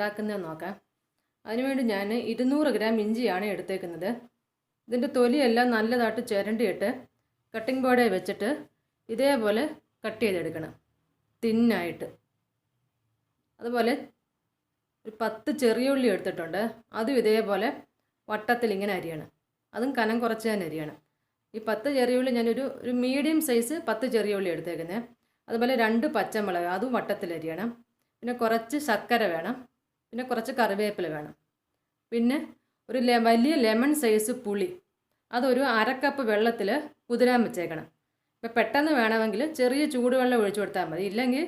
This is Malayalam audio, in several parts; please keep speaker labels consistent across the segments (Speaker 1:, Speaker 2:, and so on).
Speaker 1: ഉണ്ടാക്കുന്നതെന്ന് നോക്കാം. അതിനുവേണ്ടി ഞാൻ 200 ഗ്രാം ഇഞ്ചിയാണ് എടുത്തേക്കുന്നത്. ഇതിൻ്റെ തൊലിയെല്ലാം നല്ലതായിട്ട് ചിരണ്ടിയിട്ട് കട്ടിംഗ് ബോർഡിൽ വെച്ചിട്ട് ഇതേപോലെ കട്ട് ചെയ്തെടുക്കണം, തിന്നായിട്ട്. അതുപോലെ ഒരു 10 ചെറിയ ഉള്ളി എടുത്തിട്ടുണ്ട്. അതും ഇതേപോലെ വട്ടത്തിൽ ഇങ്ങനെ അരിയണം. അതും കനം കുറച്ച് തന്നെ അരിയണം. ഈ 10 ചെറിയ ഉള്ളി ഞാനൊരു മീഡിയം സൈസ് 10 ചെറിയ ഉള്ളി എടുത്തേക്കുന്നത്. അതുപോലെ 2 പച്ചമുളക്, അതും വട്ടത്തിൽ അരിയണം. പിന്നെ കുറച്ച് ശർക്കര വേണം. പിന്നെ കുറച്ച് കറിവേപ്പില വേണം. പിന്നെ ഒരു വലിയ ലെമൺ സൈസ് പുളി, അതൊരു 1/2 കപ്പ് വെള്ളത്തിൽ കുതിരാൻ വെച്ചേക്കണം. ഇപ്പം പെട്ടെന്ന് വേണമെങ്കിൽ ചെറിയ ചൂടുവെള്ളം ഒഴിച്ചു കൊടുത്താൽ മതി. ഇല്ലെങ്കിൽ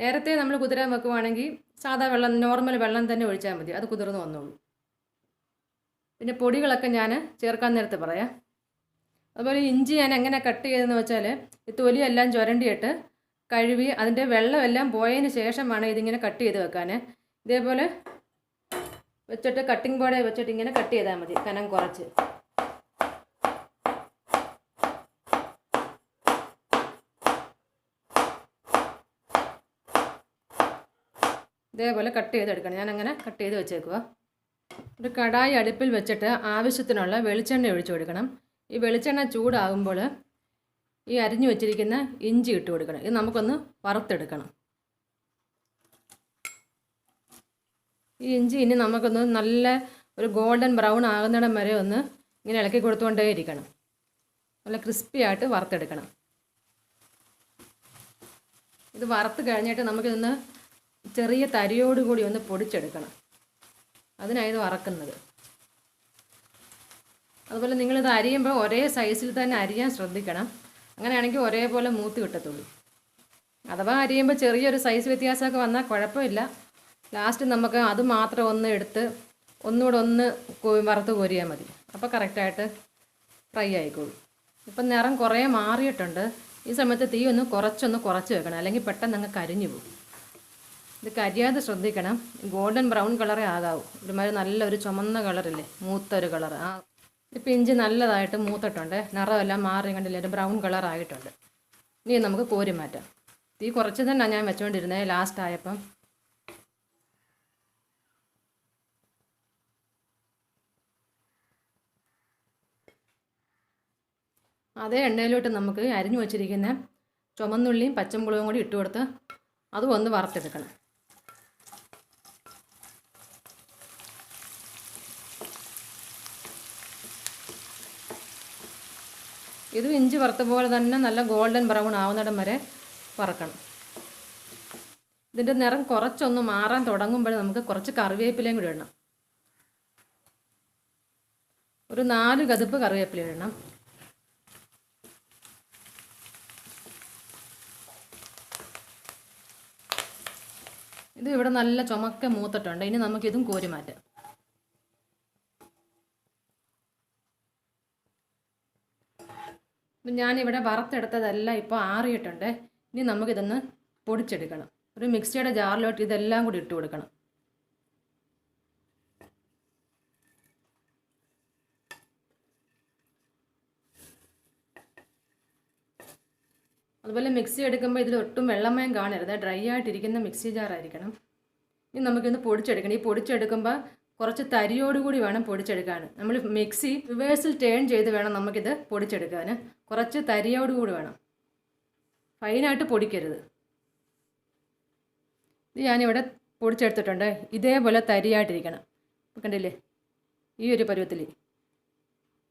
Speaker 1: നേരത്തെ നമ്മൾ കുതിരാൻ വെക്കുവാണെങ്കിൽ സാധാ വെള്ളം, നോർമൽ വെള്ളം തന്നെ ഒഴിച്ചാൽ മതി, അത് കുതിർന്ന് വന്നോളൂ. പിന്നെ പൊടികളൊക്കെ ഞാൻ ചേർക്കാൻ നേരത്തെ പറയാം. അതുപോലെ ഇഞ്ചി ഞാൻ എങ്ങനെ കട്ട് ചെയ്തതെന്ന് വെച്ചാൽ ഈ തൊലിയെല്ലാം ചുരണ്ടിയിട്ട് കഴുകി അതിൻ്റെ വെള്ളമെല്ലാം പോയതിന് ശേഷമാണ് ഇതിങ്ങനെ കട്ട് ചെയ്ത് വെക്കാൻ. ഇതേപോലെ വെച്ചിട്ട് കട്ടിംഗ് ബോർഡിൽ വെച്ചിട്ട് ഇങ്ങനെ കട്ട് ചെയ്താൽ മതി, കനം കുറച്ച്. ഇതേപോലെ കട്ട് ചെയ്തെടുക്കണം. ഞാൻ അങ്ങനെ കട്ട് ചെയ്ത് വെച്ചേക്കുക. ഒരു കടായി അടുപ്പിൽ വെച്ചിട്ട് ആവശ്യത്തിനുള്ള വെളിച്ചെണ്ണ ഒഴിച്ചു കൊടുക്കണം. ഈ വെളിച്ചെണ്ണ ചൂടാകുമ്പോൾ ഈ അരിഞ്ഞു വെച്ചിരിക്കുന്ന ഇഞ്ചി ഇട്ട് കൊടുക്കണം. ഇത് നമുക്കൊന്ന് വറുത്തെടുക്കണം. ഈ ഇഞ്ചി ഇനി നമുക്കൊന്ന് നല്ല ഒരു ഗോൾഡൻ ബ്രൗൺ ആകുന്നിടം വരെ ഒന്ന് ഇങ്ങനെ ഇളക്കി കൊടുത്തുകൊണ്ടേ ഇരിക്കണം. നല്ല ക്രിസ്പി ആയിട്ട് വറുത്തെടുക്കണം. ഇത് വറുത്ത് കഴിഞ്ഞിട്ട് നമുക്കിതൊന്ന് ചെറിയ തരിയോടുകൂടി ഒന്ന് പൊടിച്ചെടുക്കണം. അതിനാണ് ഇത് വറക്കുന്നത്. അതുപോലെ നിങ്ങളിത് അരിയുമ്പോൾ ഒരേ സൈസിൽ തന്നെ അരിയാൻ ശ്രദ്ധിക്കണം. അങ്ങനെയാണെങ്കിൽ ഒരേപോലെ മൂത്ത് കിട്ടത്തുള്ളൂ. അഥവാ അരിയുമ്പോൾ ചെറിയൊരു സൈസ് വ്യത്യാസമൊക്കെ വന്നാൽ കുഴപ്പമില്ല. ലാസ്റ്റ് നമുക്ക് അത് മാത്രം ഒന്ന് എടുത്ത് ഒന്നുകൂടെ ഒന്ന് വറുത്ത് കോരിയാൽ മതി. അപ്പോൾ കറക്റ്റായിട്ട് ഫ്രൈ ആയിക്കോളും. ഇപ്പം നിറം കുറേ മാറിയിട്ടുണ്ട്. ഈ സമയത്ത് തീ ഒന്ന് കുറച്ച് വെക്കണം, അല്ലെങ്കിൽ പെട്ടെന്ന് അങ്ങ് കരിഞ്ഞു പോകും. ഇത് കരിയാതെ ശ്രദ്ധിക്കണം. ഗോൾഡൻ ബ്രൗൺ കളറേ ആകാവൂ. ഒരുമാതിരി നല്ലൊരു ചുമന്ന കളറില്ലേ, മൂത്തൊരു കളർ. ഇപ്പം ഇഞ്ചി നല്ലതായിട്ട് മൂത്തിട്ടുണ്ട്. നിറമെല്ലാം മാറി കണ്ടില്ലേ, ഒരു ബ്രൗൺ കളറായിട്ടുണ്ട്. ഇനി നമുക്ക് കോരി മാറ്റാം. തീ കുറച്ച് തന്നെ ഞാൻ വെച്ചുകൊണ്ടിരുന്നത് ലാസ്റ്റ് ആയപ്പം. അതേ എണ്ണയിലോട്ട് നമുക്ക് അരിഞ്ഞു വച്ചിരിക്കുന്ന ചുമന്നുള്ളിയും പച്ചമുളകും കൂടി ഇട്ട് കൊടുത്ത് അതും ഒന്ന് വറുത്തെടുക്കണം. ഇതും ഇഞ്ചി വറുത്ത പോലെ തന്നെ നല്ല ഗോൾഡൻ ബ്രൗൺ ആവുന്നിടം വരെ വറക്കണം. ഇതിൻ്റെ നിറം കുറച്ചൊന്ന് മാറാൻ തുടങ്ങുമ്പോൾ നമുക്ക് കുറച്ച് കറിവേപ്പിലയും കൂടി ഇടണം. ഒരു 4 കതുപ്പ് കറിവേപ്പില ഇടണം. ഇത് ഇവിടെ നല്ല ചുമക്കെ മൂത്തിട്ടുണ്ട്. ഇനി നമുക്കിതും കോരി മാറ്റാം. ഞാനിവിടെ വറുത്തെടുത്തതെല്ലാം ഇപ്പോൾ ആറിയിട്ടുണ്ട്. ഇനി നമുക്കിതൊന്ന് പൊടിച്ചെടുക്കണം. ഒരു മിക്സിയുടെ ജാറിലോട്ട് ഇതെല്ലാം കൂടി ഇട്ട് കൊടുക്കണം. അതുപോലെ മിക്സി എടുക്കുമ്പോൾ ഇതിൽ ഒട്ടും വെള്ളമയം കാണരുത്, ഡ്രൈ ആയിട്ടിരിക്കുന്ന മിക്സി ജാറായിരിക്കണം. ഇനി നമുക്കിന്ന് പൊടിച്ചെടുക്കണം. ഈ പൊടിച്ചെടുക്കുമ്പോൾ കുറച്ച് തരിയോടുകൂടി വേണം പൊടിച്ചെടുക്കാൻ. നമ്മൾ മിക്സി റിവേഴ്സിൽ ടേൺ ചെയ്ത് വേണം നമുക്കിത് പൊടിച്ചെടുക്കാൻ. കുറച്ച് തരിയോടുകൂടി വേണം, ഫൈനായിട്ട് പൊടിക്കരുത്. ഇത് ഞാനിവിടെ പൊടിച്ചെടുത്തിട്ടുണ്ട്. ഇതേപോലെ തരിയായിട്ടിരിക്കണം. കണ്ടില്ലേ, ഈ ഒരു പരുവത്തിൽ.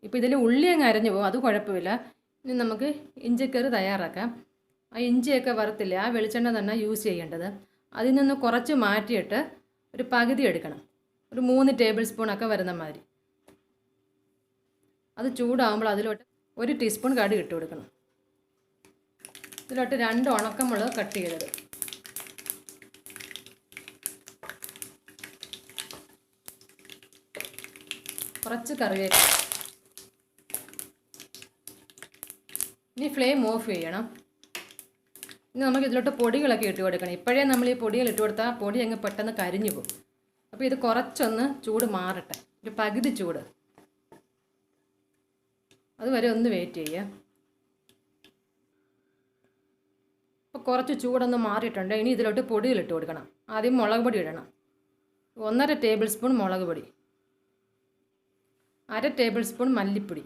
Speaker 1: ഇപ്പോൾ ഇതിൽ ഉള്ളി അങ്ങ് അരഞ്ഞു പോകും, അത് കുഴപ്പമില്ല. ഇനി നമുക്ക് ഇഞ്ചിക്കറി തയ്യാറാക്കാം. ആ ഇഞ്ചിയൊക്കെ വറുത്തില്ലേ, ആ വെളിച്ചെണ്ണ തന്നെ യൂസ് ചെയ്യേണ്ടത്. അതിൽ നിന്ന് കുറച്ച് മാറ്റിയിട്ട് ഒരു പകുതി എടുക്കണം. ഒരു 3 ടേബിൾ സ്പൂണൊക്കെ വരുന്ന മാതിരി. അത് ചൂടാകുമ്പോൾ അതിലോട്ട് 1 ടീസ്പൂൺ കടുക് ഇട്ട് കൊടുക്കണം. ഇതിലോട്ട് 2 ഉണക്കമുളക് കട്ട് ചെയ്തത്, കുറച്ച് കറിവേപ്പില. ഇനി ഫ്ലെയിം ഓഫ് ചെയ്യണം. ഇനി നമുക്ക് ഇതിലോട്ട് പൊടികളൊക്കെ ഇട്ട് കൊടുക്കണം. ഇപ്പോഴേ നമ്മൾ ഈ പൊടികൾ ഇട്ട് കൊടുത്താൽ പൊടി അങ്ങ് പെട്ടെന്ന് കരിഞ്ഞു പോകും. അപ്പോൾ ഇത് കുറച്ചൊന്ന് ചൂട് മാറട്ടെ, ഒരു പകുതി ചൂട്, അതുവരെ ഒന്ന് വെയിറ്റ് ചെയ്യുക. അപ്പോൾ കുറച്ച് ചൂടൊന്ന് മാറിയിട്ടുണ്ട്. ഇനി ഇതിലോട്ട് പൊടികളിട്ട് കൊടുക്കണം. ആദ്യം മുളക് പൊടി ഇടണം. 1.5 ടേബിൾ സ്പൂൺ മുളക് പൊടി, 1/2 ടേബിൾ സ്പൂൺ മല്ലിപ്പൊടി,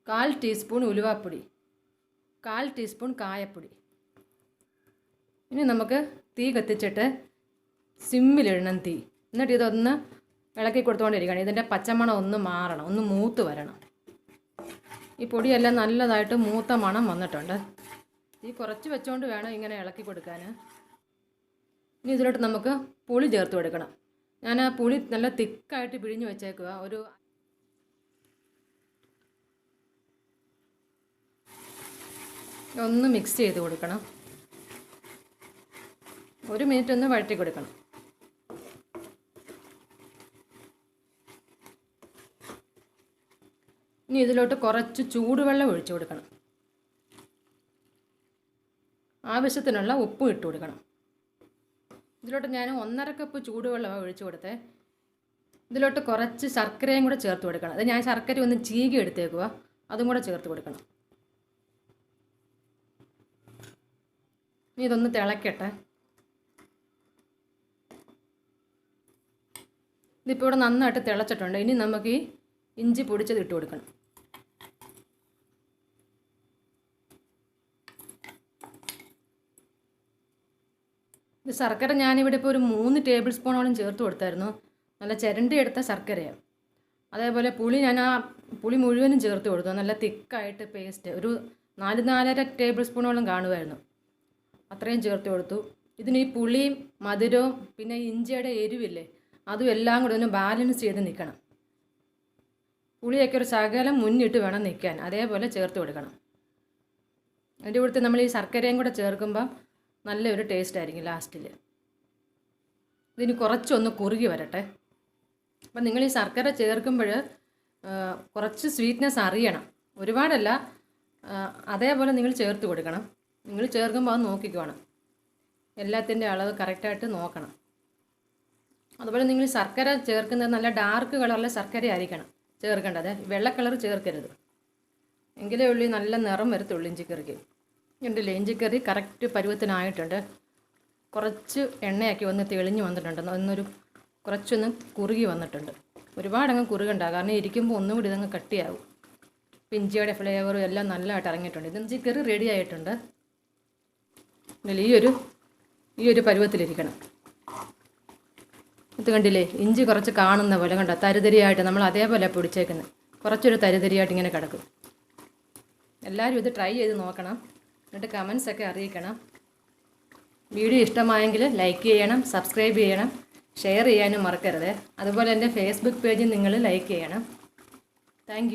Speaker 1: 1/4 ടീസ്പൂൺ ഉലുവാപ്പൊടി, 1/4 ടീസ്പൂൺ കായപ്പൊടി. ഇനി നമുക്ക് തീ കത്തിച്ചിട്ട് സിമ്മിലിടണം തീ. എന്നിട്ട് ഇതൊന്ന് ഇളക്കി കൊടുത്തുകൊണ്ടിരിക്കണം. ഇതിൻ്റെ പച്ചമണം ഒന്ന് മാറണം, ഒന്ന് മൂത്ത് വരണം. ഈ പൊടിയെല്ലാം നല്ലതായിട്ട് മൂത്ത മണം വന്നിട്ടുണ്ട്. തീ കുറച്ച് വെച്ചുകൊണ്ട് വേണം ഇങ്ങനെ ഇളക്കി കൊടുക്കാൻ. ഇനി ഇതിലോട്ട് നമുക്ക് പുളി ചേർത്ത് കൊടുക്കണം. ഞാൻ ആ പുളി നല്ല തിക്കായിട്ട് പിഴിഞ്ഞ് വെച്ചേക്കുക. ഒന്ന് മിക്സ് ചെയ്ത് കൊടുക്കണം. 1 മിനിറ്റ് ഒന്ന് വഴറ്റി കൊടുക്കണം. ഇനി ഇതിലോട്ട് കുറച്ച് ചൂടുവെള്ളം ഒഴിച്ചു കൊടുക്കണം. ആവശ്യത്തിനുള്ള ഉപ്പും ഇട്ട് കൊടുക്കണം. ഇതിലോട്ട് ഞാൻ 1.5 കപ്പ് ചൂടുവെള്ളമാണ് ഒഴിച്ചു കൊടുത്തത്. ഇതിലോട്ട് കുറച്ച് ശർക്കരയും കൂടെ ചേർത്ത് കൊടുക്കണം. അത് ഞാൻ ശർക്കര ഒന്ന് ചീകി എടുത്തേക്കുക, അതും കൂടെ ചേർത്ത് കൊടുക്കണം. ഇനി ഇതൊന്ന് തിളക്കട്ടെ. ഇതിപ്പോൾ ഇവിടെ നന്നായിട്ട് തിളച്ചിട്ടുണ്ട്. ഇനി നമുക്ക് ഈ ഇഞ്ചി പൊടിച്ചത് ഇട്ട് കൊടുക്കണം. ഇത് ശർക്കര ഞാനിവിടെ ഇപ്പോൾ ഒരു 3 ടേബിൾ സ്പൂണോളം ചേർത്ത് കൊടുത്തായിരുന്നു. നല്ല ചിരണ്ടി എടുത്ത ശർക്കരയാണ്. അതേപോലെ പുളി ഞാൻ ആ പുളി മുഴുവനും ചേർത്ത് കൊടുത്തു. നല്ല തിക്കായിട്ട് പേസ്റ്റ് ഒരു 4-4.5 ടേബിൾ സ്പൂണോളം കാണുമായിരുന്നു. അത്രയും ചേർത്ത് കൊടുത്തു. ഇതിന് ഈ പുളിയും മധുരവും പിന്നെ ഇഞ്ചിയുടെ എരിവില്ലേ, അതും എല്ലാം കൂടി ഒന്ന് ബാലൻസ് ചെയ്ത് നിൽക്കണം. പുളിയൊക്കെ ഒരു ശകലം മുന്നിട്ട് വേണം നിൽക്കാൻ, അതേപോലെ ചേർത്ത് കൊടുക്കണം. അതിൻ്റെ കൂടെ നമ്മൾ ഈ ശർക്കരയും കൂടെ ചേർക്കുമ്പം നല്ലൊരു ടേസ്റ്റ് ആയിരിക്കും ലാസ്റ്റിൽ. ഇതിന് കുറച്ചൊന്ന് കുറുകി വരട്ടെ. അപ്പം നിങ്ങൾ ഈ ശർക്കര ചേർക്കുമ്പോൾ കുറച്ച് സ്വീറ്റ്നെസ് അറിയണം, ഒരുപാടല്ല. അതേപോലെ നിങ്ങൾ ചേർത്ത് കൊടുക്കണം. നിങ്ങൾ ചേർക്കുമ്പോൾ അത് നോക്കിക്കോണം, എല്ലാത്തിൻ്റെ അളവ് കറക്റ്റായിട്ട് നോക്കണം. അതുപോലെ നിങ്ങൾ ശർക്കര ചേർക്കുന്നത് നല്ല ഡാർക്ക് കളറിലെ ശർക്കര ആയിരിക്കണം ചേർക്കേണ്ടത്, വെള്ള കളർ ചേർക്കരുത്. എങ്കിലേ ഉള്ളി നല്ല നിറം വരത്തുള്ളൂ ഇഞ്ചിക്കറിക്ക്. ഉണ്ടല്ലേ, ഇഞ്ചിക്കറി കറക്റ്റ് പരുവത്തിനായിട്ടുണ്ട്. കുറച്ച് എണ്ണയാക്കി ഒന്ന് തെളിഞ്ഞ് വന്നിട്ടുണ്ട്, കുറച്ചൊന്ന് കുറുകി വന്നിട്ടുണ്ട്. ഒരുപാടങ്ങ് കുറുകണ്ട, കാരണം ഇരിക്കുമ്പോൾ ഒന്നും കൂടി ഇതങ്ങ് കട്ടിയാവും. ഇഞ്ചിയുടെ ഫ്ലേവറും എല്ലാം നല്ലതായിട്ട് ഇറങ്ങിയിട്ടുണ്ട്. ഇത് ഇഞ്ചിക്കറി റെഡി ആയിട്ടുണ്ട്. ഈ ഒരു പരുവത്തിലിരിക്കണം. ഇത് കണ്ടില്ലേ, ഇഞ്ചി കുറച്ച് കാണുന്ന പോലെ കണ്ടോ, തരിതരിയായിട്ട് നമ്മൾ അതേപോലെ പൊടിച്ചേക്കുന്നത്. കുറച്ചൊരു തരിതരിയായിട്ട് ഇങ്ങനെ കിടക്കും. എല്ലാവരും ഇത് ട്രൈ ചെയ്ത് നോക്കണം, എന്നിട്ട് കമൻസൊക്കെ അറിയിക്കണം. വീഡിയോ ഇഷ്ടമായെങ്കിൽ ലൈക്ക് ചെയ്യണം, സബ്സ്ക്രൈബ് ചെയ്യണം, ഷെയർ ചെയ്യാനും മറക്കരുത്. അതുപോലെ എൻ്റെ ഫേസ്ബുക്ക് പേജ് നിങ്ങൾ ലൈക്ക് ചെയ്യണം. താങ്ക്